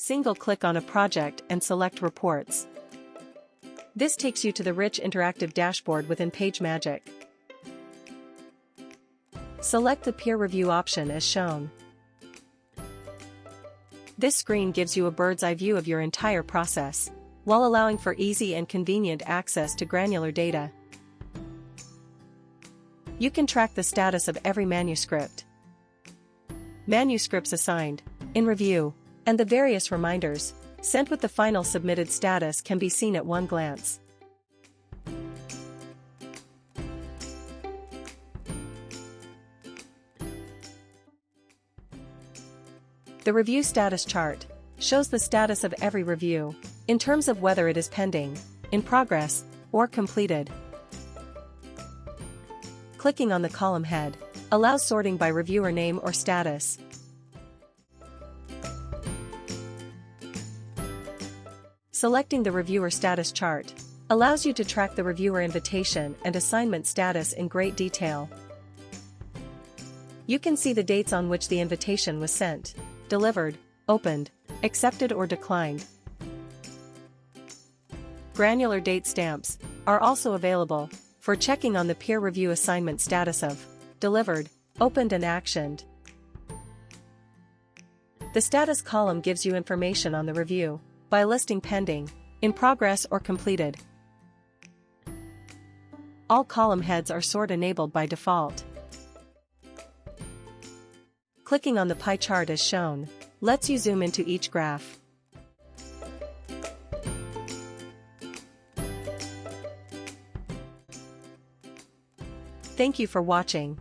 single-click on a project and select Reports. This takes you to the rich interactive dashboard within PageMagick. Select the Peer Review option as shown. This screen gives you a bird's-eye view of your entire process, while allowing for easy and convenient access to granular data. You can track the status of every manuscript, manuscripts assigned, in review, and the various reminders sent with the final submitted status can be seen at one glance. The Review Status Chart shows the status of every review, in terms of whether it is pending, in progress, or completed. Clicking on the column head allows sorting by reviewer name or status. Selecting the Reviewer Status Chart allows you to track the reviewer invitation and assignment status in great detail. You can see the dates on which the invitation was sent, delivered, opened, accepted or declined. Granular date stamps are also available for checking on the peer review assignment status of delivered, opened and actioned. The status column gives you information on the review by listing pending, in progress or completed. All column heads are sort enabled by default. Clicking on the pie chart as shown lets you zoom into each graph. Thank you for watching.